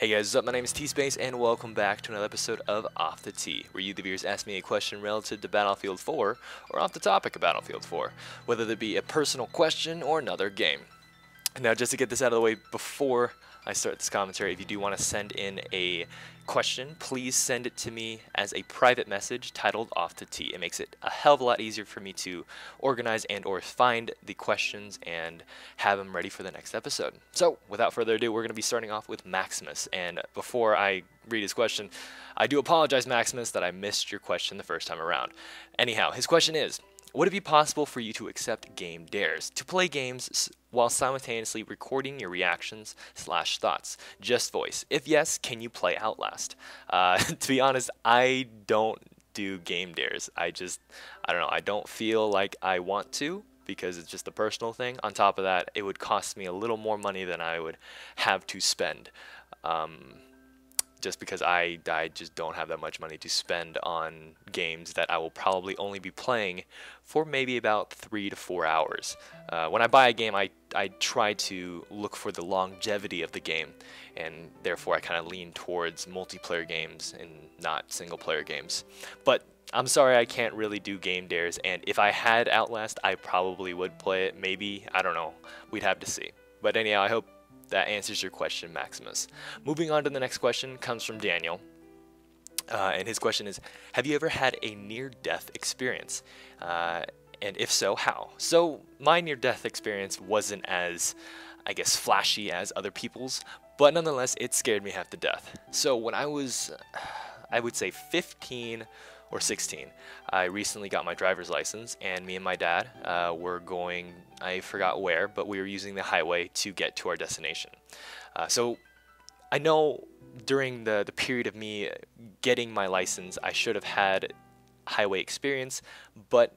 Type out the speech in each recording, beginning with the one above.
Hey guys, what's up? My name is T-Space, and welcome back to another episode of Off the Tee, where you, the viewers, ask me a question relative to Battlefield 4, or off the topic of Battlefield 4, whether it be a personal question or another game. Now, just to get this out of the way before I start this commentary, if you do want to send in a question, please send it to me as a private message titled Off the Tee. It makes it a hell of a lot easier for me to organize and or find the questions and have them ready for the next episode. So, without further ado, we're going to be starting off with Maximus. And before I read his question, I do apologize, Maximus, that I missed your question the first time around. Anyhow, his question is, would it be possible for you to accept game dares, to play games while simultaneously recording your reactions/thoughts, just voice? If yes, can you play Outlast? To be honest, I don't do game dares. I don't know, I don't feel like I want to because it's just a personal thing. On top of that, it would cost me a little more money than I would have to spend. Just because I just don't have that much money to spend on games that I will probably only be playing for maybe about 3 to 4 hours. When I buy a game, I try to look for the longevity of the game, and therefore I kind of lean towards multiplayer games and not single-player games. But I'm sorry, I can't really do game dares, and if I had Outlast, I probably would play it. Maybe, I don't know. We'd have to see. But anyhow, I hope that answers your question, Maximus. Moving on to the next question comes from Daniel. And his question is, have you ever had a near-death experience? And if so, how? So my near-death experience wasn't as, I guess, flashy as other people's, but nonetheless, it scared me half to death. So when I was, I would say 15 or 16, I recently got my driver's license, and me and my dad were going, I forgot where, but we were using the highway to get to our destination. So I know during the period of me getting my license, I should have had highway experience, but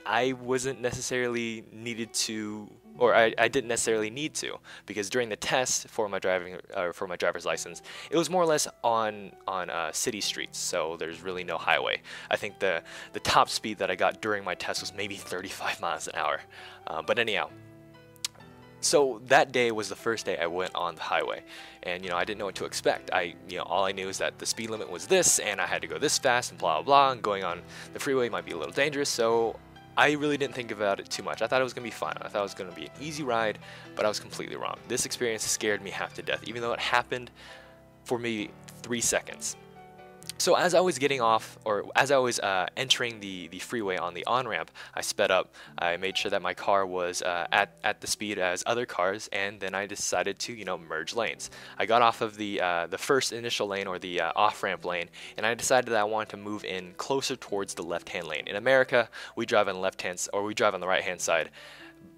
I wasn't necessarily needed to, or I didn't necessarily need to, because during the test for my driver's license, it was more or less on city streets, so there's really no highway. I think the top speed that I got during my test was maybe 35 miles an hour. But anyhow, so that day was the first day I went on the highway, and I didn't know what to expect. All I knew is that the speed limit was this, and I had to go this fast, and blah blah blah. And going on the freeway might be a little dangerous, so I really didn't think about it too much. I thought it was going to be fine. I thought it was going to be an easy ride, but I was completely wrong. This experience scared me half to death, even though it happened for maybe 3 seconds. So as I was getting off, or as I was entering the freeway on the on-ramp, I sped up. I made sure that my car was at the speed as other cars, and then I decided to, merge lanes. I got off of the first initial lane, or the off-ramp lane, and I decided that I wanted to move in closer towards the left-hand lane. In America, we drive on the left-hand, or we drive on the right-hand side.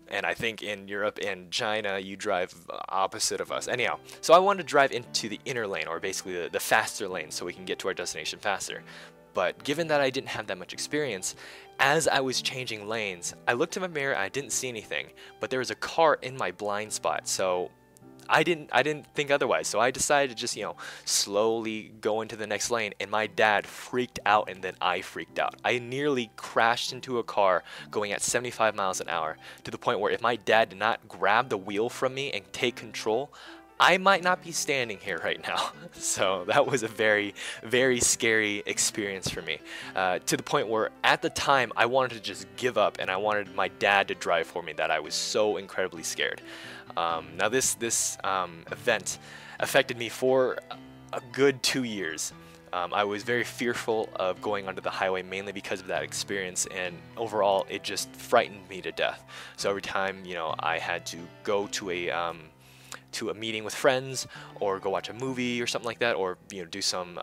And I think in Europe and China, you drive opposite of us. Anyhow, so I wanted to drive into the inner lane, or basically the faster lane, so we can get to our destination faster. But given that I didn't have that much experience, as I was changing lanes, I looked in my mirror, I didn't see anything, but there was a car in my blind spot, so I didn't think otherwise. So I decided to just, slowly go into the next lane, and my dad freaked out, and then I freaked out. I nearly crashed into a car going at 75 miles an hour, to the point where if my dad did not grab the wheel from me and take control, I might not be standing here right now. So that was a very, very scary experience for me, to the point where at the time I wanted to just give up, and I wanted my dad to drive for me, that I was so incredibly scared. Now this event affected me for a good 2 years. I was very fearful of going onto the highway, mainly because of that experience, and overall it just frightened me to death. So every time I had to go to a meeting with friends, or go watch a movie or something like that, or do some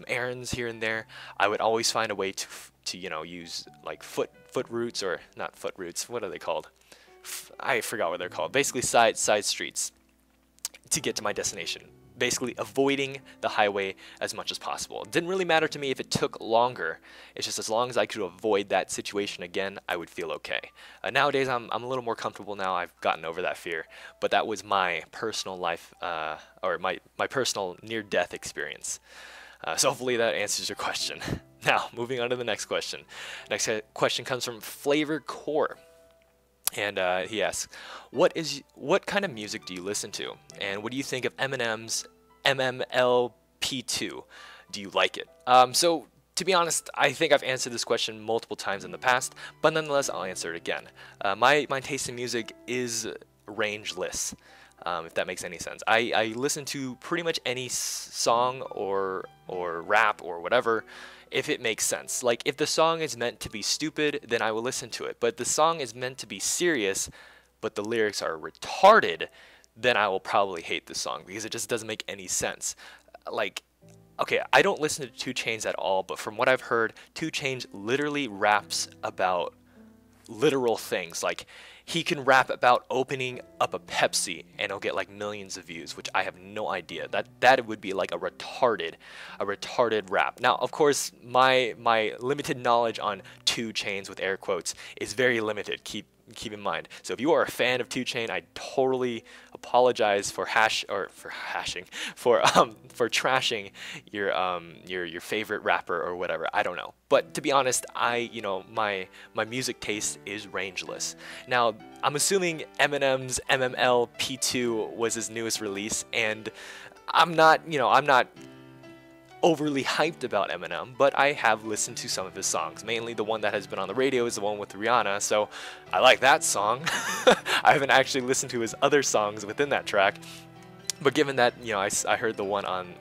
errands here and there, I would always find a way to use like foot routes, or not foot routes, what are they called? I forgot what they're called. Basically side streets to get to my destination. Basically avoiding the highway as much as possible. It didn't really matter to me if it took longer. It's just as long as I could avoid that situation again, I would feel okay. Nowadays, I'm a little more comfortable now. I've gotten over that fear. But that was my personal life, or my personal near-death experience. So hopefully that answers your question. Now, moving on to the next question. Next question comes from Flavor Core. And he asks, what kind of music do you listen to? And what do you think of Eminem's MMLP2. Do you like it? So to be honest, I think I've answered this question multiple times in the past, but nonetheless, I'll answer it again. My taste in music is rangeless, if that makes any sense. I listen to pretty much any song or rap or whatever if it makes sense. Like, if the song is meant to be stupid, then I will listen to it. But the song is meant to be serious, but the lyrics are retarded, then I will probably hate the song because it just doesn't make any sense. Like, okay, I don't listen to 2 Chainz at all, but from what I've heard, 2 Chainz literally raps about literal things. Like, he can rap about opening up a Pepsi and he'll get like millions of views, which I have no idea. That would be like a retarded rap. Now, of course, my limited knowledge on 2 Chainz with air quotes is very limited. Keep in mind. So if you are a fan of 2 Chainz, I totally apologize for trashing your favorite rapper or whatever. I don't know. But to be honest, my music taste is rangeless. Now, I'm assuming Eminem's MML P2 was his newest release, and I'm not overly hyped about Eminem, but I have listened to some of his songs. Mainly the one that has been on the radio is the one with Rihanna, so I like that song. I haven't actually listened to his other songs within that track, but given that I heard the one on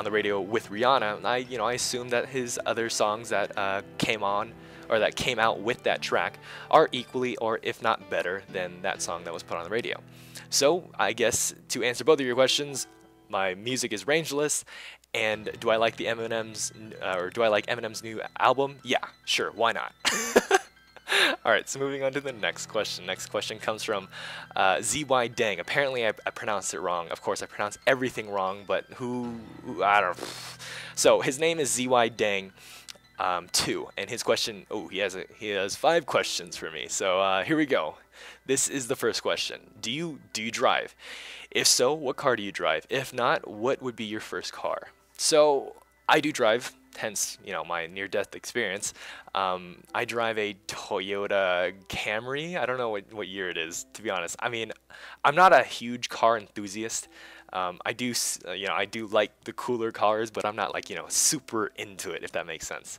the radio with Rihanna, I assume that his other songs that came out with that track are equally or if not better than that song that was put on the radio. So I guess to answer both of your questions, my music is rangeless. And do I like Eminem's new album? Yeah, sure, why not? Alright, so moving on to the next question. Next question comes from ZY Dang. Apparently I pronounced it wrong. Of course, I pronounce everything wrong, but I don't know. So his name is ZY Dang 2, and his question, he has 5 questions for me. So here we go. This is the first question. Do you drive? If so, what car do you drive? If not, what would be your first car? So I do drive, hence my near-death experience. I drive a Toyota Camry. I don't know what year it is, to be honest. I mean, I'm not a huge car enthusiast. I do like the cooler cars, but I'm not like super into it, if that makes sense.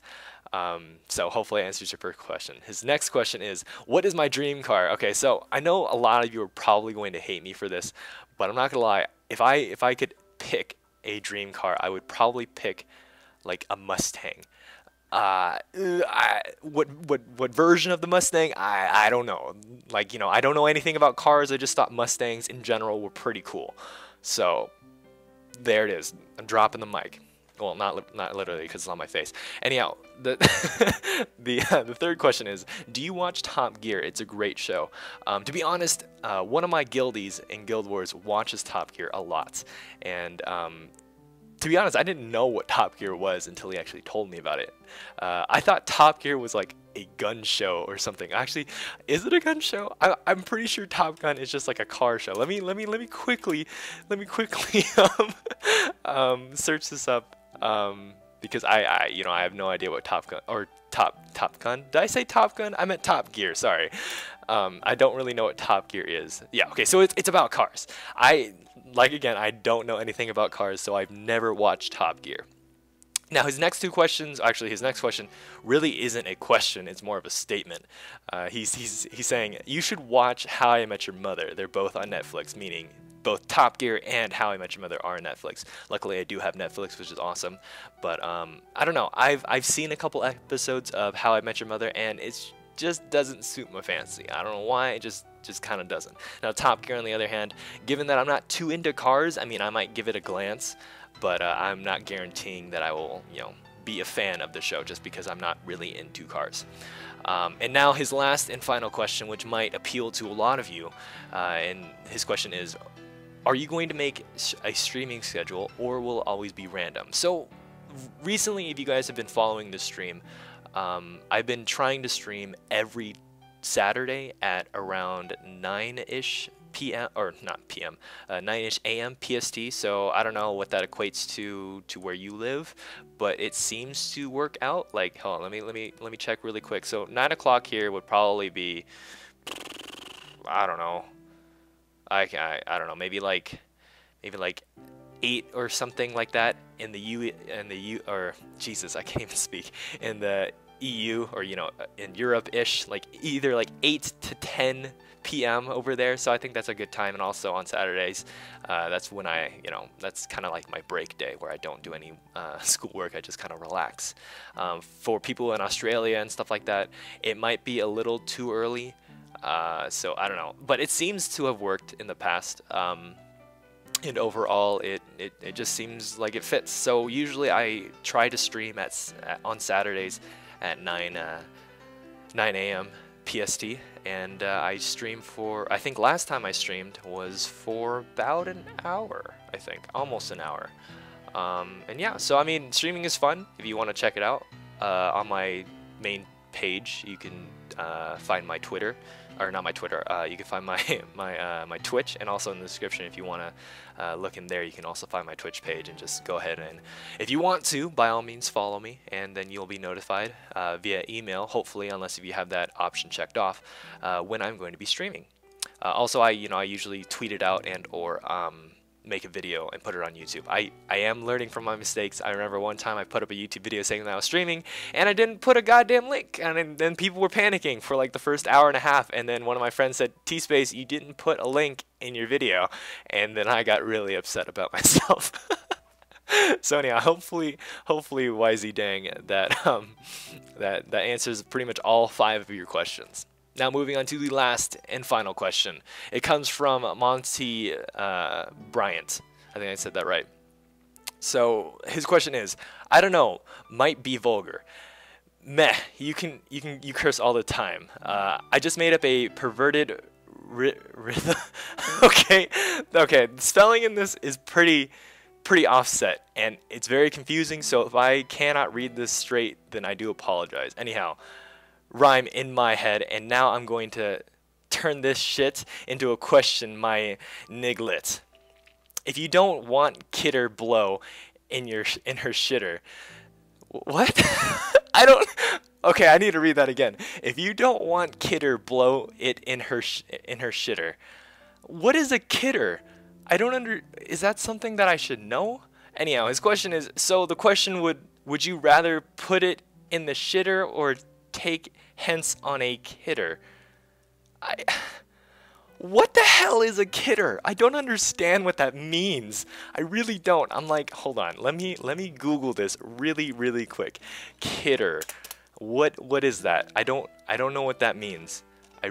So hopefully that answers your first question. His next question is, what is my dream car? Okay, so I know a lot of you are probably going to hate me for this, but I'm not gonna lie. If I could pick a dream car, I would probably pick like a Mustang. What version of the Mustang? I don't know. Like, I don't know anything about cars. I just thought Mustangs in general were pretty cool. So there it is. I'm dropping the mic. Well, not literally because it's on my face. Anyhow, the the third question is, do you watch Top Gear? It's a great show. To be honest, one of my guildies in Guild Wars watches Top Gear a lot, and to be honest, I didn't know what Top Gear was until he actually told me about it. I thought Top Gear was like a gun show or something. Actually, is it a gun show? I'm pretty sure Top Gun is just like a car show. Let me quickly search this up. Because I have no idea what Top Gun or Top Gun. Did I say Top Gun? I meant Top Gear. Sorry. I don't really know what Top Gear is. Yeah. Okay. So it's about cars. I don't know anything about cars, so I've never watched Top Gear. Now his next question really isn't a question. It's more of a statement. He's saying you should watch How I Met Your Mother. They're both on Netflix, meaning both Top Gear and How I Met Your Mother are on Netflix. Luckily, I do have Netflix, which is awesome. But I don't know. I've seen a couple episodes of How I Met Your Mother, and it just doesn't suit my fancy. I don't know why. It just kind of doesn't. Now, Top Gear, on the other hand, given that I'm not too into cars, I mean, I might give it a glance, but I'm not guaranteeing that I will, be a fan of the show just because I'm not really into cars. And now his last and final question, which might appeal to a lot of you, and his question is, are you going to make a streaming schedule or will it always be random? So recently, if you guys have been following this stream, I've been trying to stream every Saturday at around 9-ish p.m. or not p.m. 9-ish a.m. PST. So I don't know what that equates to where you live, but it seems to work out. Like, hold on, let me check really quick. So 9 o'clock here would probably be, I don't know. I don't know, maybe like 8 or something like that in the or Jesus, I can't even speak, in the EU, or you know, in Europe-ish, like either like 8 to 10 p.m. over there. So I think that's a good time. And also on Saturdays, that's when that's kind of like my break day where I don't do any schoolwork. I just kind of relax. For people in Australia and stuff like that, it might be a little too early. So I don't know, but it seems to have worked in the past. And overall, it just seems like it fits. So usually I try to stream on Saturdays at 9 a.m. PST, and I stream for, I think last time I streamed was for about an hour, I think, almost an hour. And yeah, so I mean, streaming is fun. If you want to check it out, on my main page, you can find my Twitter. Or not my Twitter, you can find my Twitch, and also in the description if you want to look in there, you can also find my Twitch page, and just go ahead and, if you want to, by all means follow me, and then you'll be notified via email, hopefully, unless if you have that option checked off, when I'm going to be streaming. Also, I usually tweet it out and or make a video and put it on YouTube. I am learning from my mistakes. I remember one time I put up a YouTube video saying that I was streaming, and I didn't put a goddamn link, and then people were panicking for like the first hour and a half, and then one of my friends said, T-Space, you didn't put a link in your video, and then I got really upset about myself. So anyhow, hopefully YZ Dang, that answers pretty much all 5 of your questions. Now moving on to the last and final question. It comes from Monty Bryant. I think I said that right. So his question is, I don't know, might be vulgar. Meh, you curse all the time. I just made up a perverted rhythm. Okay, the spelling in this is pretty offset, and it's very confusing, so if I cannot read this straight, then I do apologize. Anyhow, rhyme in my head, and now I'm going to turn this shit into a question, my niglet. If you don't want Kidder blow in her shitter, what? I don't. Okay, I need to read that again. If you don't want Kidder blow it in her shitter, what is a kidder? I don't Is that something that I should know? Anyhow, his question is, so the question would you rather put it in the shitter or take hence on a kidder? What the hell is a kidder? I don't understand what that means. I really don't. I'm like, hold on, let me Google this really quick. Kidder. What is that? I don't know what that means. I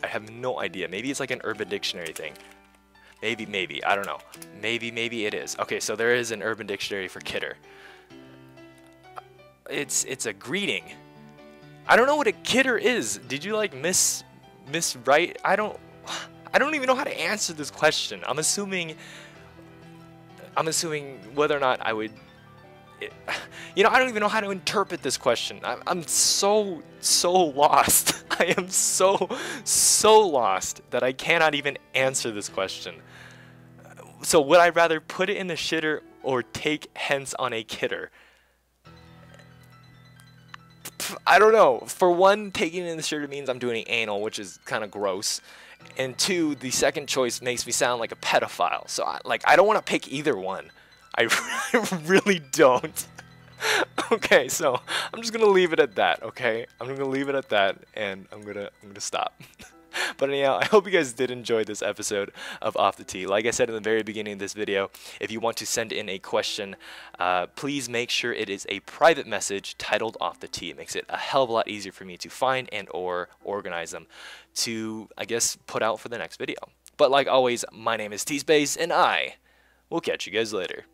have no idea. Maybe it's like an Urban Dictionary thing. Maybe, I don't know. Maybe it is. Okay, so there is an Urban Dictionary for kidder. It's a greeting. I don't know what a kidder is. Did you like miswrite? I don't even know how to answer this question. I'm assuming whether or not I would. I don't even know how to interpret this question. I'm so lost. I am so lost that I cannot even answer this question. So would I rather put it in the shitter or take hence on a kidder? I don't know. For one, taking it in the shitter means I'm doing anal, which is kind of gross. And 2, the second choice makes me sound like a pedophile. So I don't want to pick either one. I really don't. Okay, so I'm just gonna leave it at that. Okay, I'm gonna leave it at that, and I'm gonna stop. But anyhow, I hope you guys did enjoy this episode of Off the Tee. Like I said in the very beginning of this video, if you want to send in a question, please make sure it is a private message titled Off the Tee. It makes it a hell of a lot easier for me to find and or organize them to, I guess, put out for the next video. But like always, my name is T-Space, and I will catch you guys later.